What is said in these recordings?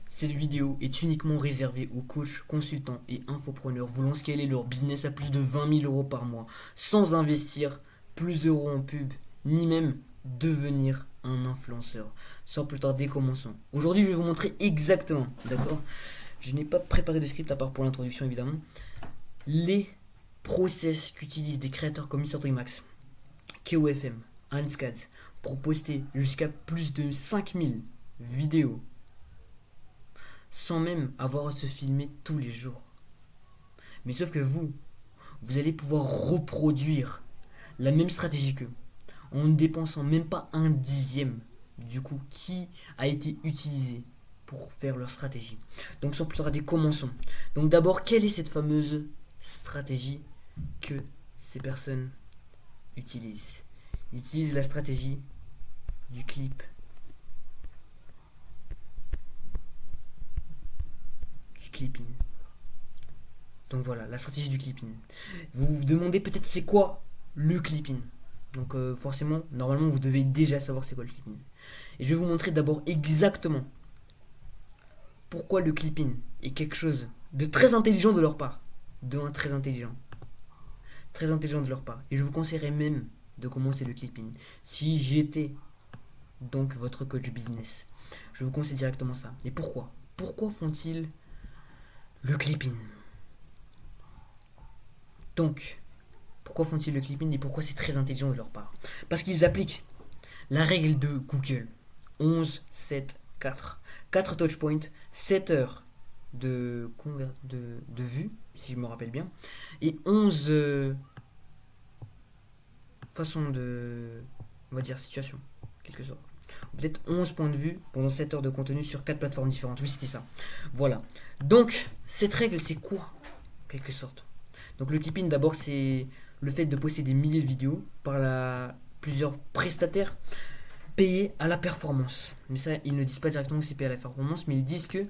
Cette vidéo est uniquement réservée aux coachs, consultants et infopreneurs voulant scaler leur business à plus de 20 000 € par mois sans investir plus d'euros en pub, ni même devenir un influenceur. Sans plus tarder, commençons. Aujourd'hui, je vais vous montrer exactement, d'accord? Je n'ai pas préparé de script à part pour l'introduction évidemment. Les process qu'utilisent des créateurs comme MrDreamHack, KOFM, Hanscad pour poster jusqu'à plus de 5000 vidéos sans même avoir à se filmer tous les jours. Mais sauf que vous allez pouvoir reproduire la même stratégie qu'eux, en ne dépensant même pas un dixième du coup qui a été utilisé pour faire leur stratégie. Donc sans plus tarder, commençons. Donc d'abord, quelle est cette fameuse stratégie que ces personnes utilisent? Ils utilisent la stratégie du clip. Clipping. Donc voilà, la stratégie du clipping. Vous vous demandez peut-être c'est quoi le clipping. Donc forcément, normalement vous devez déjà savoir c'est quoi le clipping. Et je vais vous montrer d'abord exactement pourquoi le clipping est quelque chose de très intelligent de leur part. De un très intelligent. Très intelligent de leur part. Et je vous conseillerais même de commencer le clipping. Si j'étais donc votre coach business, je vous conseille directement ça. Et pourquoi? Pourquoi font-ils le clipping? Donc, pourquoi font-ils le clipping et pourquoi c'est très intelligent de leur part? Parce qu'ils appliquent la règle de Google. 11, 7, 4. 4 touchpoints, 7 heures de vue, si je me rappelle bien, et 11 façons de, on va dire, situation, quelque sorte. Peut-être 11 points de vue pendant 7 heures de contenu sur 4 plateformes différentes. Oui, c'était ça. Voilà. Donc, cette règle, c'est quoi? En quelque sorte. Donc, le clipping, d'abord, c'est le fait de poster des milliers de vidéos par plusieurs prestataires payés à la performance. Mais ça, ils ne disent pas directement que c'est payé à la performance, mais ils disent que,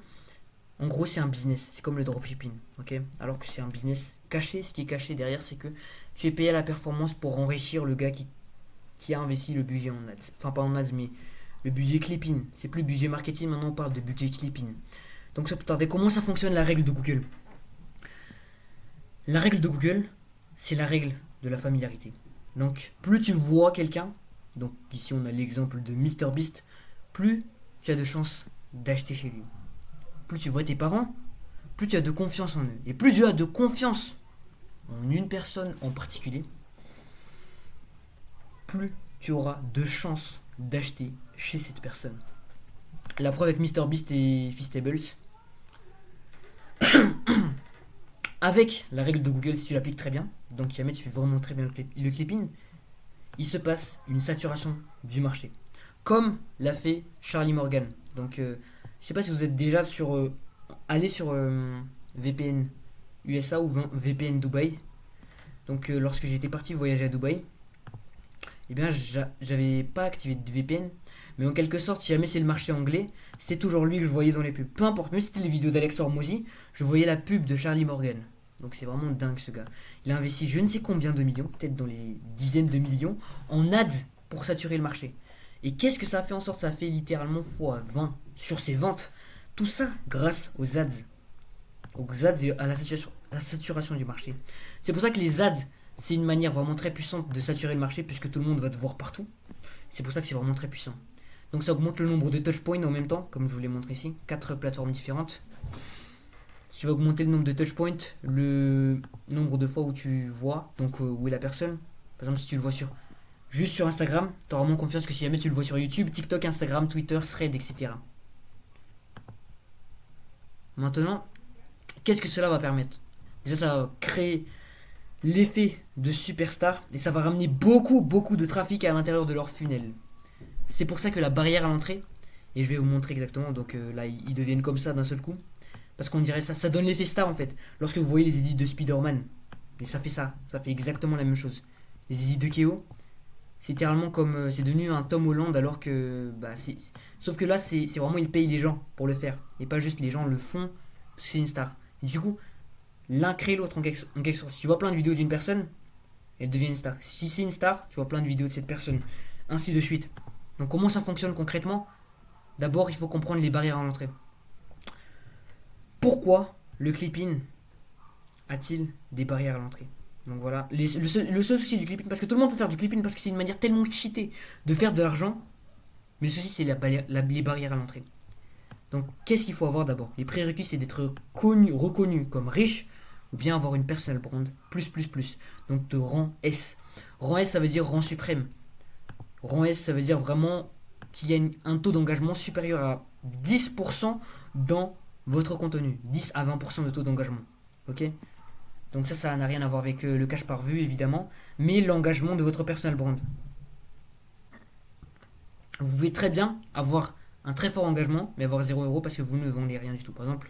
en gros, c'est un business. C'est comme le dropshipping. Ok? Alors que c'est un business caché. Ce qui est caché derrière, c'est que tu es payé à la performance pour enrichir le gars qui a investi le budget en ads. Enfin, pas en ads, mais le budget clipping. C'est plus budget marketing, maintenant on parle de budget clipping. Donc, ça peut tarder. Comment ça fonctionne la règle de Google? La règle de Google, c'est la règle de la familiarité. Donc, plus tu vois quelqu'un, donc ici on a l'exemple de MrBeast, plus tu as de chances d'acheter chez lui. Plus tu vois tes parents, plus tu as de confiance en eux. Et plus tu as de confiance en une personne en particulier, plus tu auras de chances d'acheter chez cette personne. La preuve avec MrBeast et Feastables. Avec la règle de Google, si tu l'appliques très bien, donc si jamais tu fais vraiment très bien le clipping, il se passe une saturation du marché. Comme l'a fait Charlie Morgan. Donc, je sais pas si vous êtes déjà allé sur VPN USA ou VPN Dubaï. Donc, lorsque j'étais parti voyager à Dubaï, eh bien, j'avais pas activé de VPN. Mais en quelque sorte, si jamais c'est le marché anglais, c'était toujours lui que je voyais dans les pubs. Peu importe, même si c'était les vidéos d'Alex Hormozy, je voyais la pub de Charlie Morgan. Donc c'est vraiment dingue ce gars. Il a investi je ne sais combien de millions, peut-être dans les dizaines de millions, en ads pour saturer le marché. Et qu'est-ce que ça a fait en sorte? Ça a fait littéralement x 20 sur ses ventes. Tout ça grâce aux ads. Aux ads et à la saturation du marché. C'est pour ça que les ads, c'est une manière vraiment très puissante de saturer le marché puisque tout le monde va te voir partout. C'est pour ça que c'est vraiment très puissant. Donc ça augmente le nombre de touchpoints en même temps, comme je vous l'ai montré ici, 4 plateformes différentes. Si tu vas augmenter le nombre de touchpoints, le nombre de fois où tu vois, donc où est la personne. Par exemple, si tu le vois juste sur Instagram, tu auras moins confiance que si jamais tu le vois sur YouTube, TikTok, Instagram, Twitter, Thread, etc. Maintenant, qu'est-ce que cela va permettre? Déjà, ça va créer l'effet de superstar et ça va ramener beaucoup de trafic à l'intérieur de leur funnel. C'est pour ça que la barrière à l'entrée, et je vais vous montrer exactement, donc là ils deviennent comme ça d'un seul coup, parce qu'on dirait ça donne l'effet star en fait. Lorsque vous voyez les edits de Spider-Man, et ça fait exactement la même chose. Les edits de Keo, c'est littéralement comme c'est devenu un Tom Holland alors que sauf que là c'est vraiment il paye les gens pour le faire et pas juste les gens le font parce que c'est une star. Et du coup, l'un crée l'autre en quelque sorte. Si tu vois plein de vidéos d'une personne, elle devient une star. Si c'est une star, tu vois plein de vidéos de cette personne, ainsi de suite. Donc comment ça fonctionne concrètement? D'abord, il faut comprendre les barrières à l'entrée. pourquoi le clip-in a-t-il des barrières à l'entrée? Donc voilà, le seul souci du clip-in, parce que tout le monde peut faire du clip-in parce que c'est une manière tellement cheatée de faire de l'argent, mais le souci c'est les barrières à l'entrée. Donc qu'est-ce qu'il faut avoir d'abord? Les prérequis c'est d'être reconnu comme riche ou bien avoir une personal brand plus. Donc de rang S. Rang S ça veut dire rang suprême. Rang S ça veut dire vraiment qu'il y a un taux d'engagement supérieur à 10% dans votre contenu. 10 à 20% de taux d'engagement. Ok? Donc ça n'a rien à voir avec le cash par vue évidemment, mais l'engagement de votre personal brand. Vous pouvez très bien avoir un très fort engagement, mais avoir 0€ parce que vous ne vendez rien du tout. Par exemple,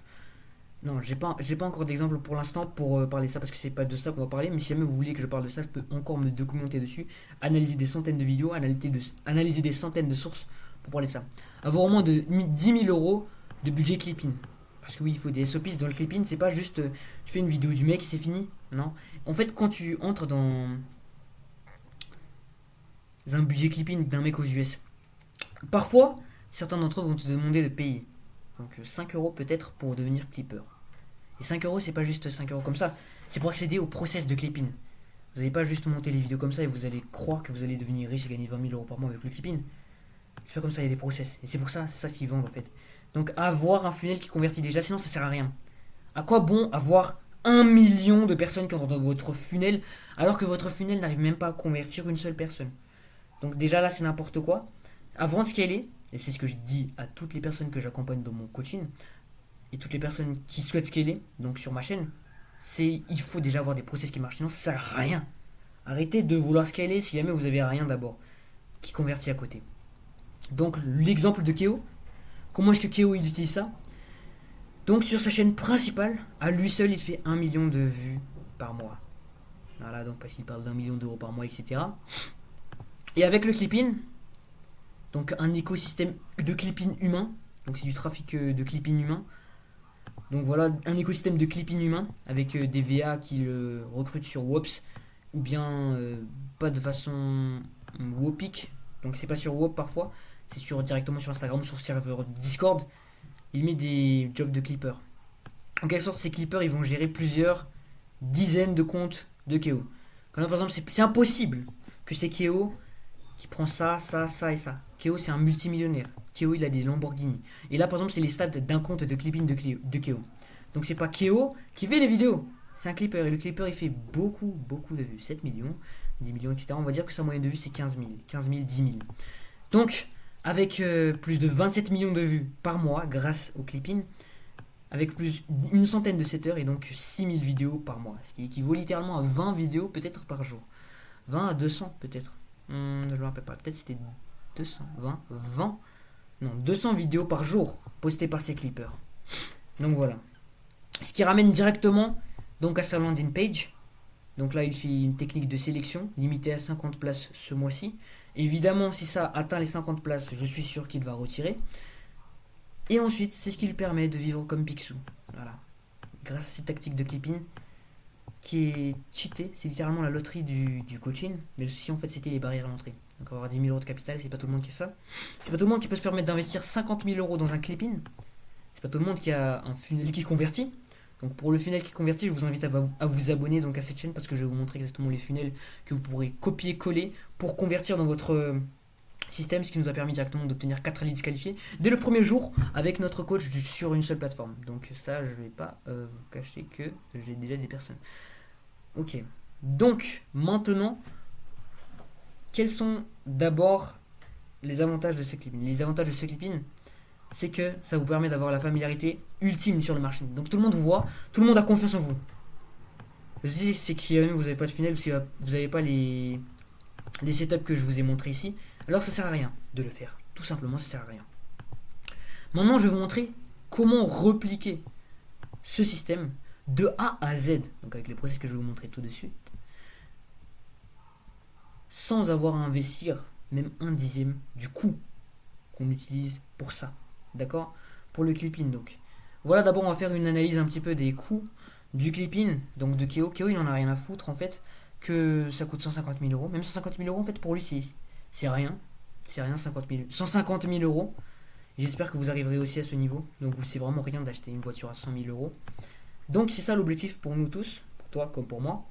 non, j'ai pas encore d'exemple pour l'instant pour parler de ça parce que c'est pas de ça qu'on va parler, mais si jamais vous voulez que je parle de ça, je peux encore me documenter dessus, analyser des centaines de vidéos, analyser des centaines de sources pour parler de ça. Avoir au moins de 10 000€ de budget clipping. Parce que oui, il faut des SOPs dans le clipping, c'est pas juste tu fais une vidéo du mec, c'est fini. Non. En fait, quand tu entres dans un budget clipping d'un mec aux US, parfois, certains d'entre eux vont te demander de payer. Donc 5€ peut-être pour devenir clipper. Et 5€, c'est pas juste 5€ comme ça, c'est pour accéder au process de clipping. Vous n'allez pas juste monter les vidéos comme ça et vous allez croire que vous allez devenir riche et gagner 20 000€ par mois avec le clipping. C'est pas comme ça, il y a des process. Et c'est pour ça, c'est ça qu'ils vendent en fait. Donc avoir un funnel qui convertit déjà, sinon ça sert à rien. À quoi bon avoir 1 million de personnes qui entrent dans votre funnel alors que votre funnel n'arrive même pas à convertir une seule personne? Donc déjà là c'est n'importe quoi. Avant de scaler, et c'est ce que je dis à toutes les personnes que j'accompagne dans mon coaching, et toutes les personnes qui souhaitent scaler, donc sur ma chaîne, c'est il faut déjà avoir des process qui marchent, sinon ça sert à rien. Arrêtez de vouloir scaler si jamais vous avez rien d'abord qui convertit à côté. Donc l'exemple de Keo, comment est-ce que Keo il utilise ça? Donc sur sa chaîne principale, à lui seul il fait 1 million de vues par mois. Voilà, donc parce qu'il parle d'1 million d'euros par mois, etc. Et avec le clipping, donc un écosystème de clipping humain, donc c'est du trafic de clipping humain. Donc voilà, un écosystème de clipping humain avec des VA qui le recrutent sur Wops ou bien pas de façon Wopic. Donc c'est pas sur Wop parfois, c'est directement sur Instagram ou sur le serveur Discord. Il met des jobs de clipper. En quelque sorte, ces clippers ils vont gérer plusieurs dizaines de comptes de Keo. Comme là, par exemple, c'est impossible que c'est Keo qui prend ça et ça. Keo c'est un multimillionnaire. Keo il a des Lamborghini. Et là par exemple c'est les stats d'un compte de clipping de Keo. Donc c'est pas Keo qui fait les vidéos. C'est un clipper. Et le clipper il fait beaucoup de vues. 7 millions, 10 millions, etc. On va dire que sa moyenne de vues c'est 15 000, 10 000. Donc avec plus de 27 millions de vues par mois grâce au clipping, avec plus une centaine de setters et donc 6000 vidéos par mois. Ce qui équivaut littéralement à 20 vidéos peut-être par jour. 20 à 200 peut-être. Je me rappelle pas, peut-être c'était 20, non, 200 vidéos par jour postées par ces clippers. Donc voilà. Ce qui ramène directement donc à sa landing page. Donc là, il fait une technique de sélection limitée à 50 places ce mois-ci. Évidemment, si ça atteint les 50 places, je suis sûr qu'il va retirer. Et ensuite, c'est ce qui lui permet de vivre comme Picsou. Voilà. Grâce à cette tactique de clipping qui est cheaté, c'est littéralement la loterie du coaching, mais le souci en fait c'était les barrières à l'entrée. Donc avoir 10 000€ de capital, c'est pas tout le monde qui a ça. C'est pas tout le monde qui peut se permettre d'investir 50 000€ dans un clipping. C'est pas tout le monde qui a un funnel qui convertit. Donc pour le funnel qui convertit, je vous invite à vous abonner donc à cette chaîne parce que je vais vous montrer exactement les funnels que vous pourrez copier-coller pour convertir dans votre système, ce qui nous a permis directement d'obtenir 4 leads qualifiés dès le premier jour avec notre coach sur une seule plateforme. Donc ça, je vais pas vous cacher que j'ai déjà des personnes. Ok, donc maintenant, quels sont d'abord les avantages de ce clipping? Les avantages de ce clipping, c'est que ça vous permet d'avoir la familiarité ultime sur le marché. Donc tout le monde vous voit, tout le monde a confiance en vous. Le souci, c'est que si vous n'avez pas de funnel, si vous n'avez pas les setups que je vous ai montrés ici, alors ça sert à rien de le faire. Tout simplement, ça sert à rien. Maintenant, je vais vous montrer comment repliquer ce système de A à Z, donc avec les process que je vais vous montrer tout de suite, sans avoir à investir même 1/10 du coût qu'on utilise pour ça. D'accord? Pour le clipping donc. Voilà, d'abord on va faire une analyse un petit peu des coûts du clipping, donc de Keo. Keo il en a rien à foutre en fait, que ça coûte 150 000€. Même 150 000€ en fait pour lui c'est rien. C'est rien 150 000 €. J'espère que vous arriverez aussi à ce niveau. Donc c'est vraiment rien d'acheter une voiture à 100 000 euros. Donc c'est ça l'objectif pour nous tous, pour toi comme pour moi.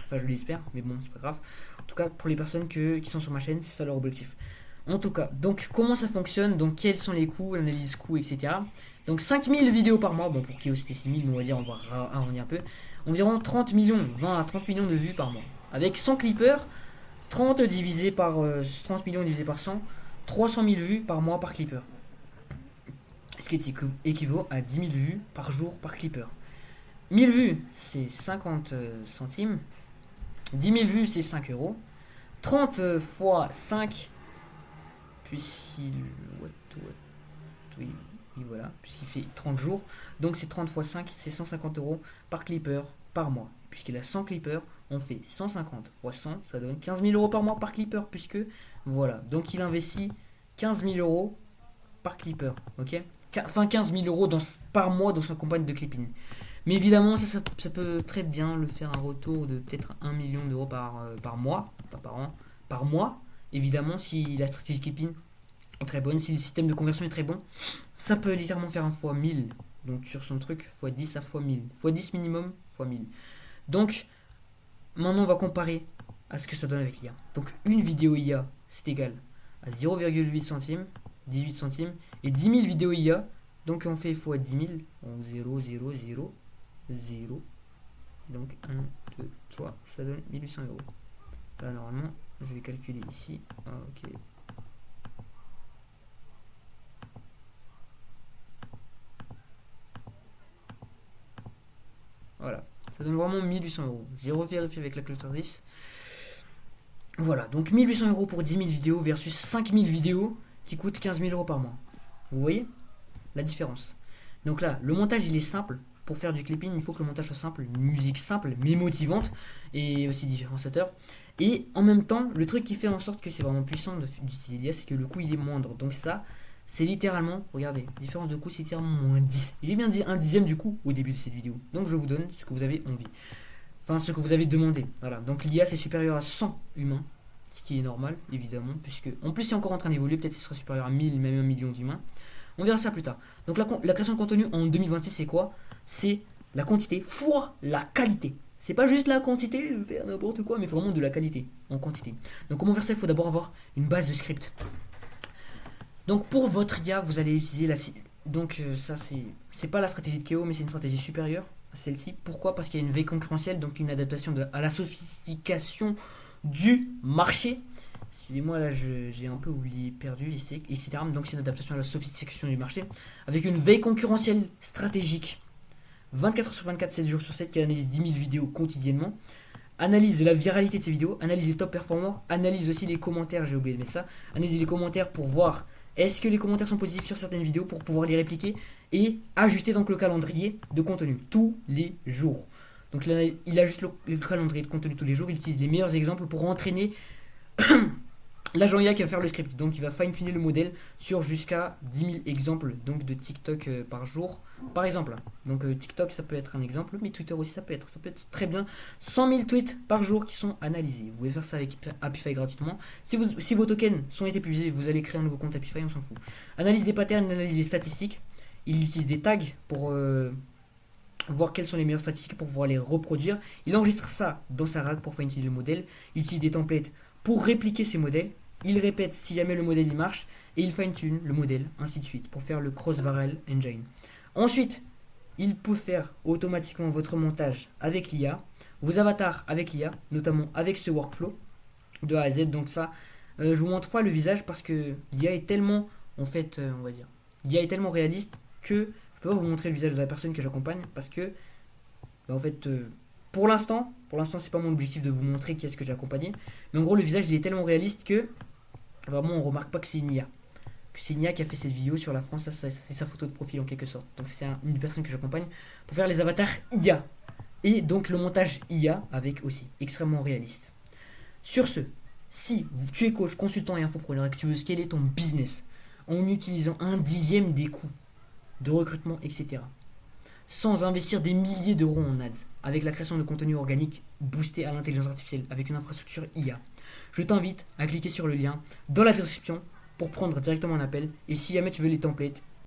Enfin je l'espère, mais bon c'est pas grave. En tout cas pour les personnes qui sont sur ma chaîne, c'est ça leur objectif. En tout cas, donc comment ça fonctionne, donc quels sont les coûts, l'analyse coûts, etc. Donc 5000 vidéos par mois, bon pour qui c'était 6000, mais on va dire on va arrondir un peu. Environ 30 millions, 20 à 30 millions de vues par mois. Avec 100 clippers, 30 divisé par 30 millions divisé par 100, 300 000 vues par mois par clipper. Ce qui équivaut à 10 000 vues par jour par clipper. 1000 vues, c'est 50 centimes. 10 000 vues, c'est 5 euros. 30 fois 5, puisqu'il... Oui, voilà, puisqu'il fait 30 jours. Donc c'est 30 fois 5, c'est 150 euros par clipper par mois. Puisqu'il a 100 clippers, on fait 150 fois 100, ça donne 15 000 euros par mois par clipper. Puisque, voilà, donc il investit 15 000 euros par clipper, ok. Enfin 15 000 euros par mois dans sa campagne de clipping. Mais évidemment, ça peut très bien le faire un retour de peut-être 1 million d'euros par mois, pas par an, par mois. Évidemment, si la stratégie clipping est très bonne, si le système de conversion est très bon, ça peut littéralement faire un fois 1000. Donc sur son truc, fois 10 à fois 1000. Fois 10 minimum, fois 1000. Donc, maintenant on va comparer à ce que ça donne avec l'IA. Donc une vidéo IA, c'est égal à 0,8 centimes, 18 centimes, et 10 000 vidéos IA, donc on fait fois 10 000, donc 0, 0, 0, 0, donc 1, 2, 3, ça donne 1800 euros. Là normalement, je vais calculer ici, ok. Voilà, ça donne vraiment 1800 euros. J'ai revérifié avec la calculatrice. Voilà, donc 1800 euros pour 10 000 vidéos versus 5000 vidéos qui coûtent 15 000 euros par mois. Vous voyez la différence? Donc là, le montage il est simple. Pour faire du clipping, il faut que le montage soit simple, une musique simple mais motivante et aussi différenciateur. Et en même temps, le truc qui fait en sorte que c'est vraiment puissant d'utiliser l'IA, c'est que le coût il est moindre. Donc ça, c'est littéralement, regardez, différence de coût c'est littéralement moins 10. J'ai bien dit un dixième du coût au début de cette vidéo. Donc je vous donne ce que vous avez envie. Enfin, ce que vous avez demandé. Voilà, donc l'IA c'est supérieur à 100 humains. Ce qui est normal, évidemment, puisque en plus c'est encore en train d'évoluer, peut-être qu'il sera supérieur à 1000, même 1 million d'humains. On verra ça plus tard. Donc la création de contenu en 2026, c'est quoi? C'est la quantité fois la qualité. C'est pas juste la quantité de faire n'importe quoi, mais vraiment de la qualité en quantité. Donc comment faire ça? Il faut d'abord avoir une base de script. Donc pour votre IA, vous allez utiliser la... Donc ça c'est pas la stratégie de KO, mais c'est une stratégie supérieure à celle-ci. Pourquoi? Parce qu'il y a une veille concurrentielle, donc une adaptation à la sophistication du marché. Excusez-moi, là j'ai un peu oublié, perdu, etc. Donc c'est une adaptation à la sophistication du marché avec une veille concurrentielle stratégique 24 h sur 24, 7 jours sur 7 qui analyse 10 000 vidéos quotidiennement, analyse la viralité de ces vidéos, analyse les top performers, analyse aussi les commentaires, j'ai oublié de mettre ça, analyse les commentaires pour voir est-ce que les commentaires sont positifs sur certaines vidéos pour pouvoir les répliquer et ajuster donc le calendrier de contenu tous les jours. Donc il ajuste le calendrier de contenu tous les jours, il utilise les meilleurs exemples pour entraîner l'agent IA qui va faire le script. Donc il va fine-tuner le modèle sur jusqu'à 10 000 exemples donc de TikTok par jour, par exemple. Donc TikTok ça peut être un exemple, mais Twitter aussi ça peut être très bien 100 000 tweets par jour qui sont analysés. Vous pouvez faire ça avec Apify gratuitement. Si vos tokens sont épuisés, vous allez créer un nouveau compte Apify, on s'en fout. Analyse des patterns, analyse des statistiques. Il utilise des tags pour voir quelles sont les meilleures statistiques pour pouvoir les reproduire. Il enregistre ça dans sa RAG pour fine-tuner le modèle. Il utilise des templates pour répliquer ces modèles. Il répète si jamais le modèle il marche et il fine-tune le modèle, ainsi de suite, pour faire le cross-varial engine. Ensuite, il peut faire automatiquement votre montage avec l'IA, vos avatars avec l'IA, notamment avec ce workflow de A à Z. Donc ça, je vous montre pas le visage parce que l'IA est tellement, en fait, on va dire, l'IA est tellement réaliste que je peux pas vous montrer le visage de la personne que j'accompagne parce que, en fait, pour l'instant, c'est pas mon objectif de vous montrer qui est-ce que j'ai accompagné, mais en gros le visage il est tellement réaliste que vraiment on remarque pas que c'est une IA. Que c'est une IA qui a fait cette vidéo sur la France, c'est sa photo de profil en quelque sorte. Donc c'est une personne que j'accompagne pour faire les avatars IA. Et donc le montage IA avec aussi extrêmement réaliste. Sur ce, si tu es coach, consultant et infopreneur et que tu veux scaler ton business en utilisant un dixième des coûts de recrutement, etc., sans investir des milliers d'euros en ads, avec la création de contenu organique boosté à l'intelligence artificielle, avec une infrastructure IA. Je t'invite à cliquer sur le lien dans la description pour prendre directement un appel. Et si jamais tu veux les templates,